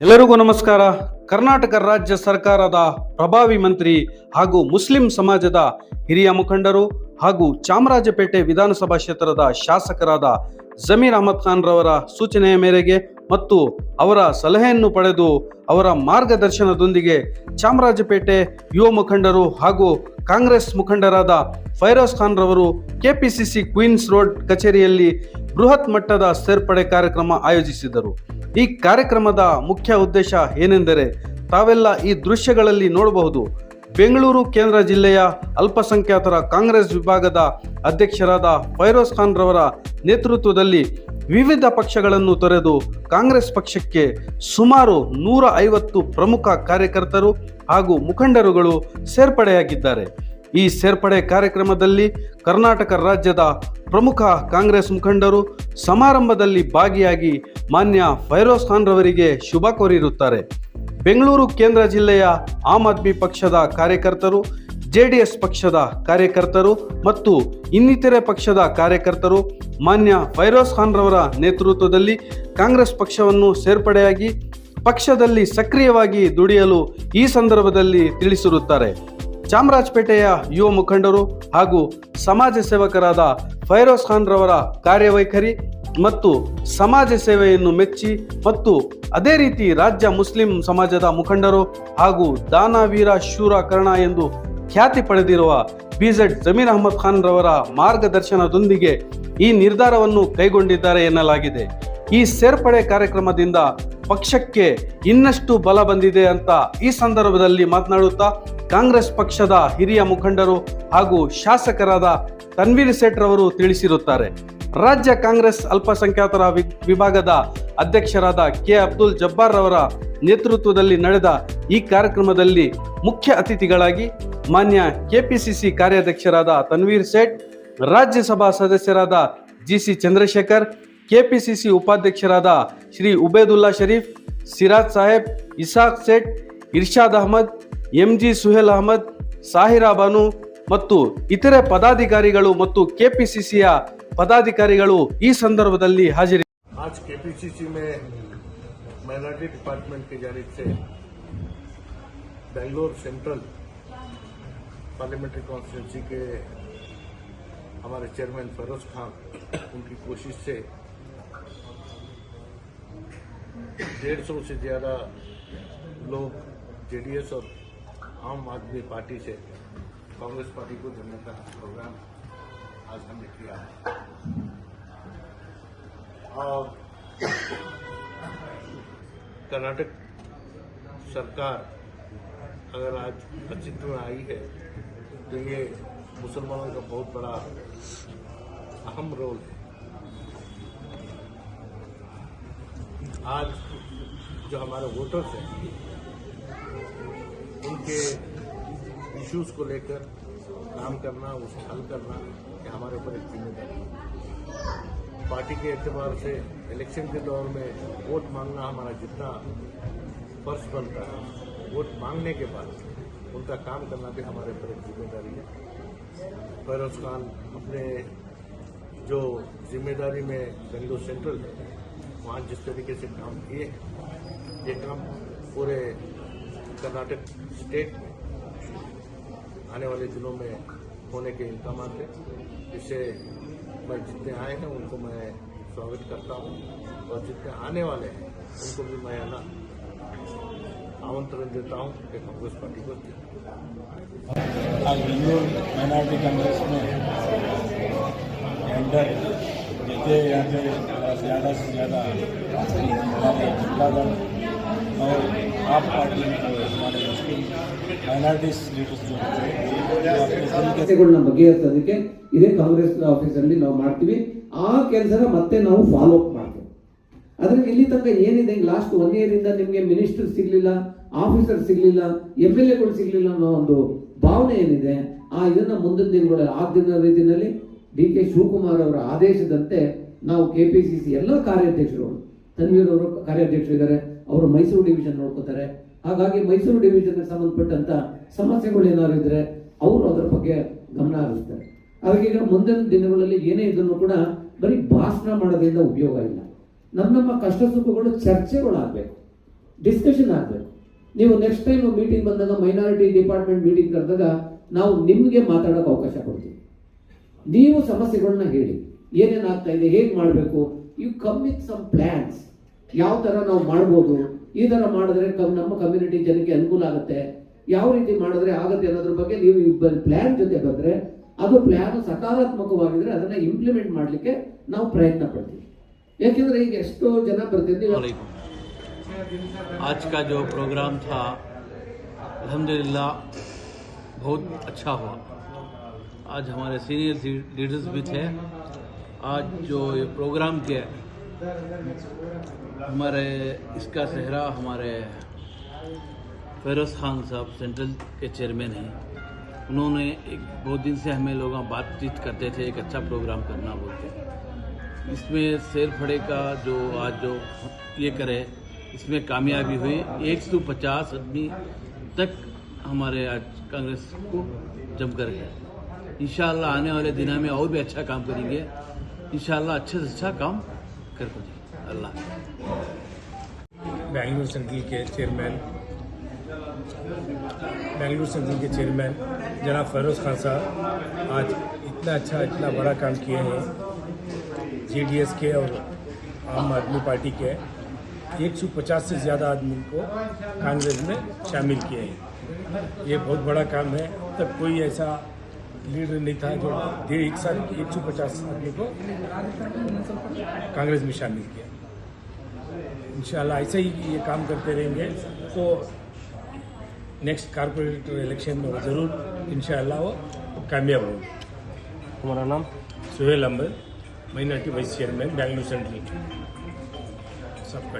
ಎಲ್ಲರಿಗೂ ನಮಸ್ಕಾರ. ಕರ್ನಾಟಕ ರಾಜ್ಯ ಸರ್ಕಾರದ ಪ್ರಭಾವಿ ಮಂತ್ರಿ ಹಾಗೂ ಮುಸ್ಲಿಂ ಸಮಾಜದ ಹಿರಿಯ ಮುಖಂಡರು ಹಾಗೂ ಚಾಮರಾಜಪೇಟೆ ವಿಧಾನಸಭಾ ಕ್ಷೇತ್ರದ ಶಾಸಕರಾದ ಜಮೀರ್ ಅಹಮದ್ ಖಾನ್ ರವರ ಸೂಚನೆಯ ಮೇರೆಗೆ ಮತ್ತು ಅವರ ಸಲಹೆಯನ್ನು ಪಡೆದು ಅವರ ಮಾರ್ಗದರ್ಶನದೊಂದಿಗೆ ಚಾಮರಾಜಪೇಟೆ ಯುವ ಮುಖಂಡರು ಹಾಗೂ ಕಾಂಗ್ರೆಸ್ ಮುಖಂಡರಾದ ಫೈರೋಜ್ ಖಾನ್ ರವರು ಕೆಪಿಸಿಸಿ ಕ್ವೀನ್ಸ್ ರೋಡ್ ಕಚೇರಿಯಲ್ಲಿ ಬೃಹತ್ ಮಟ್ಟದ ಸೇರ್ಪಡೆ ಕಾರ್ಯಕ್ರಮ ಆಯೋಜಿಸಿದರು. ಈ ಕಾರ್ಯಕ್ರಮದ ಮುಖ್ಯ ಉದ್ದೇಶ ಏನೆಂದರೆ ತಾವೆಲ್ಲ ಈ ದೃಶ್ಯಗಳಲ್ಲಿ ನೋಡಬಹುದು. ಬೆಂಗಳೂರು ಕೇಂದ್ರ ಜಿಲ್ಲೆಯ ಅಲ್ಪಸಂಖ್ಯಾತರ ಕಾಂಗ್ರೆಸ್ ವಿಭಾಗದ ಅಧ್ಯಕ್ಷರಾದ ಫೈರೋಜ್ ಖಾನ್ ರವರ ನೇತೃತ್ವದಲ್ಲಿ ವಿವಿಧ ಪಕ್ಷಗಳನ್ನು ತೊರೆದು ಕಾಂಗ್ರೆಸ್ ಪಕ್ಷಕ್ಕೆ ಸುಮಾರು 150 ಪ್ರಮುಖ ಕಾರ್ಯಕರ್ತರು ಹಾಗೂ ಮುಖಂಡರುಗಳು ಸೇರ್ಪಡೆಯಾಗಿದ್ದಾರೆ. ಈ ಸೇರ್ಪಡೆ ಕಾರ್ಯಕ್ರಮದಲ್ಲಿ ಕರ್ನಾಟಕ ರಾಜ್ಯದ ಪ್ರಮುಖ ಕಾಂಗ್ರೆಸ್ ಮುಖಂಡರು ಸಮಾರಂಭದಲ್ಲಿ ಭಾಗಿಯಾಗಿ ಮಾನ್ಯ ಫೈರೋಜ್ ಖಾನ್ ರವರಿಗೆ ಶುಭ ಕೋರಿರುತ್ತಾರೆ. ಬೆಂಗಳೂರು ಕೇಂದ್ರ ಜಿಲ್ಲೆಯ ಆಮ್ ಆದ್ಮಿ ಪಕ್ಷದ ಕಾರ್ಯಕರ್ತರು, ಜೆಡಿಎಸ್ ಪಕ್ಷದ ಕಾರ್ಯಕರ್ತರು ಮತ್ತು ಇನ್ನಿತರೆ ಪಕ್ಷದ ಕಾರ್ಯಕರ್ತರು ಮಾನ್ಯ ಫೈರೋಜ್ ಖಾನ್ ರವರ ನೇತೃತ್ವದಲ್ಲಿ ಕಾಂಗ್ರೆಸ್ ಪಕ್ಷವನ್ನು ಸೇರ್ಪಡೆಯಾಗಿ ಪಕ್ಷದಲ್ಲಿ ಸಕ್ರಿಯವಾಗಿ ದುಡಿಯಲು ಈ ಸಂದರ್ಭದಲ್ಲಿ ತಿಳಿಸಿರುತ್ತಾರೆ. ಚಾಮರಾಜಪೇಟೆಯ ಯುವ ಮುಖಂಡರು ಹಾಗೂ ಸಮಾಜ ಸೇವಕರಾದ ಫೈರೋಜ್ ಖಾನ್ ರವರ ಕಾರ್ಯವೈಖರಿ ಮತ್ತು ಸಮಾಜ ಸೇವೆಯನ್ನು ಮೆಚ್ಚಿ ಮತ್ತು ಅದೇ ರೀತಿ ರಾಜ್ಯ ಮುಸ್ಲಿಂ ಸಮಾಜದ ಮುಖಂಡರು ಹಾಗೂ ದಾನವೀರ ಶೂರ ಕರ್ಣ ಎಂದು ಖ್ಯಾತಿ ಪಡೆದಿರುವ ಬಿಜೆಡ್ ಜಮೀರ್ ಅಹಮದ್ ಖಾನ್ ರವರ ಮಾರ್ಗದರ್ಶನದೊಂದಿಗೆ ಈ ನಿರ್ಧಾರವನ್ನು ಕೈಗೊಂಡಿದ್ದಾರೆ ಎನ್ನಲಾಗಿದೆ. ಈ ಸೇರ್ಪಡೆ ಕಾರ್ಯಕ್ರಮದಿಂದ ಪಕ್ಷಕ್ಕೆ ಇನ್ನಷ್ಟು ಬಲ ಬಂದಿದೆ ಅಂತ ಈ ಸಂದರ್ಭದಲ್ಲಿ ಮಾತನಾಡುತ್ತಾ ಕಾಂಗ್ರೆಸ್ ಪಕ್ಷದ ಹಿರಿಯ ಮುಖಂಡರು ಹಾಗೂ ಶಾಸಕರಾದ ತನ್ವೀರ್ ಸೇಠ್ ರವರು ತಿಳಿಸಿರುತ್ತಾರೆ. ರಾಜ್ಯ ಕಾಂಗ್ರೆಸ್ ಅಲ್ಪಸಂಖ್ಯಾತರ ವಿಭಾಗದ ಅಧ್ಯಕ್ಷರಾದ ಕೆ ಅಬ್ದುಲ್ ಜಬ್ಬಾರ್ ರವರ ನೇತೃತ್ವದಲ್ಲಿ ನಡೆದ ಈ ಕಾರ್ಯಕ್ರಮದಲ್ಲಿ ಮುಖ್ಯ ಅತಿಥಿಗಳಾಗಿ ಮಾನ್ಯ ಕೆಪಿಸಿಸಿ ಕಾರ್ಯಾಧ್ಯಕ್ಷರಾದ ತನ್ವೀರ್ ಸೇಠ್, ರಾಜ್ಯಸಭಾ ಸದಸ್ಯರಾದ ಜಿಸಿ ಚಂದ್ರಶೇಖರ್, ಕೆಪಿಸಿಸಿ ಉಪಾಧ್ಯಕ್ಷರಾದ ಶ್ರೀ ಉಬೇದುಲ್ಲಾ ಶರೀಫ್, ಸಿರಾಜ್ ಸಾಹೇಬ್, ಇಸಾಕ್ ಸೇಠ್, ಇರ್ಷಾದ್ ಅಹಮದ್, ಎಂಜಿ ಸುಹೇಲ್ ಅಹಮದ್, ಸಾಹಿರಾ ಬಾನು ಮತ್ತು ಇತರೆ ಪದಾಧಿಕಾರಿಗಳು ಮತ್ತು ಕೆಪಿಸಿಸಿಯ ಪದಾಧಿಕಾರಿಗಳು ಈ ಸಂದರ್ಭದಲ್ಲಿ ಹಾಜರಿ. आज केपीसीसी में माइनॉरिटी डिपार्टमेंट की जानिब से बेंगलोर सेंट्रल पार्लियामेंट्री कॉन्स्टिट्यूंसी के हमारे चेयरमैन फैरोज खान उनकी कोशिश से 150 से ज्यादा लोग जेडीएस और आम आदमी पार्टी से कांग्रेस पार्टी को जोड़ने का प्रोग्राम आज हमने किया है और कर्नाटक सरकार अगर आज अस्तित्व में आई है तो ये मुसलमानों का बहुत बड़ा अहम रोल है. आज जो हमारे वोटर्स हैं उनके इश्यूज को लेकर काम करना, उसे हल करना, ये हमारे ऊपर एक जिम्मेदारी है. पार्टी के एतबार से इलेक्शन के दौर में वोट मांगना हमारा जितना फर्ज बनता है, वोट मांगने के बाद उनका काम करना भी हमारे ऊपर एक जिम्मेदारी है. फैरोज खान अपने जो जिम्मेदारी में बेंगलोर सेंट्रल है वहाँ जिस तरीके से काम किए, ये काम पूरे कर्नाटक स्टेट में आने वाले दिनों में होने के इंतजाम है. इससे मैं जितने आए हैं उनको मैं स्वागत करता हूँ और जितने आने वाले हैं उनको भी मैं आमंत्रण देता हूँ कि कांग्रेस पार्टी को. आज बेंगलोर माइनॉरिटी कांग्रेस में एंडर जितने यहाँ पे ज़्यादा से ज़्यादा हमारे जनतादल और आप पार्टी में हमारे मुस्लिम माइनॉरिटीज लीडर्स जो ಸಮಸ್ಯೆಗಳನ್ನ ಬಗೆಹರಿಸೋದಕ್ಕೆ ಇದೇ ಕಾಂಗ್ರೆಸ್ ಆಫೀಸಲ್ಲಿ ನಾವು ಮಾಡ್ತೀವಿ. ಆ ಕೆಲಸನ ಮತ್ತೆ ನಾವು ಫಾಲೋ ಅಪ್ ಮಾಡ್ತೀವಿ. ಆದ್ರೆ ಇಲ್ಲಿ ತನಕ ಏನಿದೆ, ಲಾಸ್ಟ್ 1 year ಇಂದ ನಿಮಗೆ ಮಿನಿಸ್ಟರ್ ಸಿಗ್ಲಿಲ್ಲ, ಆಫೀಸರ್ ಸಿಗ್ಲಿಲ್ಲ, MLA ಗಳು ಸಿಗ್ಲಿಲ್ಲ ಅನ್ನೋ ಒಂದು ಭಾವನೆ ಏನಿದೆ, ಇದನ್ನ ಮುಂದಿನ ದಿನಗಳಲ್ಲಿ ದಿನ ರೀತಿಯಲ್ಲಿ DK ಶಿವಕುಮಾರ್ ಅವರ ಆದೇಶದಂತೆ ನಾವು KPCC ಎಲ್ಲ ಕಾರ್ಯಾಧ್ಯಕ್ಷರು, ತನ್ವೀರ್ ಅವರು ಕಾರ್ಯಾಧ್ಯಕ್ಷರಿದ್ದಾರೆ, ಅವರು ಮೈಸೂರು ಡಿವಿಷನ್ ನೋಡ್ಕೋತಾರೆ. ಹಾಗಾಗಿ ಮೈಸೂರು ಡಿವಿಷನ್ಗೆ ಸಂಬಂಧಪಟ್ಟಂತ ಸಮಸ್ಯೆಗಳು ಏನಾದ್ರು ಇದ್ರೆ ಅವರು ಅದರ ಬಗ್ಗೆ ಗಮನ ಹರಿಸ್ತಾರೆ. ಹಾಗಾಗಿ ಈಗ ಮುಂದಿನ ದಿನಗಳಲ್ಲಿ ಏನೇ ಇದನ್ನು ಕೂಡ ಬರೀ ಭಾಷಣ ಮಾಡೋದ್ರಿಂದ ಉಪಯೋಗ ಇಲ್ಲ. ನಮ್ಮ ಕಷ್ಟ ಸುಖಗಳು ಚರ್ಚೆಗಳಾಗಬೇಕು. ಡಿಸ್ಕಷನ್ ಆಗಬೇಕು. ನೀವು ನೆಕ್ಸ್ಟ್ ಟೈಮ್ ಮೀಟಿಂಗ್ ಬಂದಾಗ, ಮೈನಾರಿಟಿ ಡಿಪಾರ್ಟ್ಮೆಂಟ್ ಮೀಟಿಂಗ್ ಕರೆದಾಗ ನಾವು ನಿಮಗೆ ಮಾತಾಡೋಕೆ ಅವಕಾಶ ಕೊಡ್ತೀವಿ. ನೀವು ಸಮಸ್ಯೆಗಳನ್ನ ಹೇಳಿ, ಏನೇನು ಆಗ್ತಾ ಇದೆ, ಹೇಗೆ ಮಾಡಬೇಕು, you come with some plans. ಯಾವ ಥರ ನಾವು ಮಾಡ್ಬೋದು, ಈ ಥರ ಮಾಡಿದ್ರೆ ನಮ್ಮ ಕಮ್ಯುನಿಟಿ ಜನಕ್ಕೆ ಅನುಕೂಲ ಆಗುತ್ತೆ, ಯಾವ ರೀತಿ ಮಾಡಿದ್ರೆ ಆಗುತ್ತೆ ಅನ್ನೋದ್ರ ಬಗ್ಗೆ ನೀವು ಪ್ಲ್ಯಾನ್ ಜೊತೆ ಬಂದರೆ, ಅದು ಪ್ಲ್ಯಾನ್ ಸಕಾರಾತ್ಮಕವಾಗಿದ್ರೆ ಅದನ್ನು ಇಂಪ್ಲಿಮೆಂಟ್ ಮಾಡಲಿಕ್ಕೆ ನಾವು ಪ್ರಯತ್ನ ಪಡ್ತೀವಿ. ಯಾಕೆಂದರೆ ಈಗ ಎಷ್ಟೋ ಜನ ಬರ್ತಿದ್ದೀವಿ. आज का जो प्रोग्राम था अल्हम्दुलिल्लाह बहुत अच्छा हुआ। आज हमारे सीनियर लीडर्स भी थे। आज जो ये प्रोग्राम किया हमारे इसका सेहरा हमारे फेरोज़ खान साहब सेंट्रल के चेयरमैन हैं। उन्होंने बहुत दिन से हमें लोग बातचीत करते थे एक अच्छा प्रोग्राम करना बोलते। इसमें शेर फड़े का जो आज जो ये करे इसमें कामयाबी हुई। 150 आदमी तक हमारे आज कांग्रेस को जमकर है। इंशाअल्लाह आने वाले दिनों में और भी अच्छा काम करेंगे। इंशाअल्लाह अच्छे से अच्छा काम कर पाएंगे। अल्लाह बेंगलुरु सेंट्रल के चेयरमैन जनाब फेरोज़ खान साहब आज इतना बड़ा काम किए हैं। जेडीएस के और आम आदमी पार्टी के 150 से ज़्यादा आदमी को कांग्रेस में शामिल किए हैं। ये बहुत बड़ा काम है। अब तक कोई ऐसा लीडर नहीं था जो एक साथ 150 आदमी को कांग्रेस में शामिल किया। इंशाल्लाह ऐसे ही ये काम करते रहेंगे तो नेक्स्ट कारपोरेटर इलेक्शन में वो ज़रूर इंशाल्लाह वो कामयाब होंगे। हमारा नाम Suhail Ahmed, minority vice chairman, Bengaluru central. सबका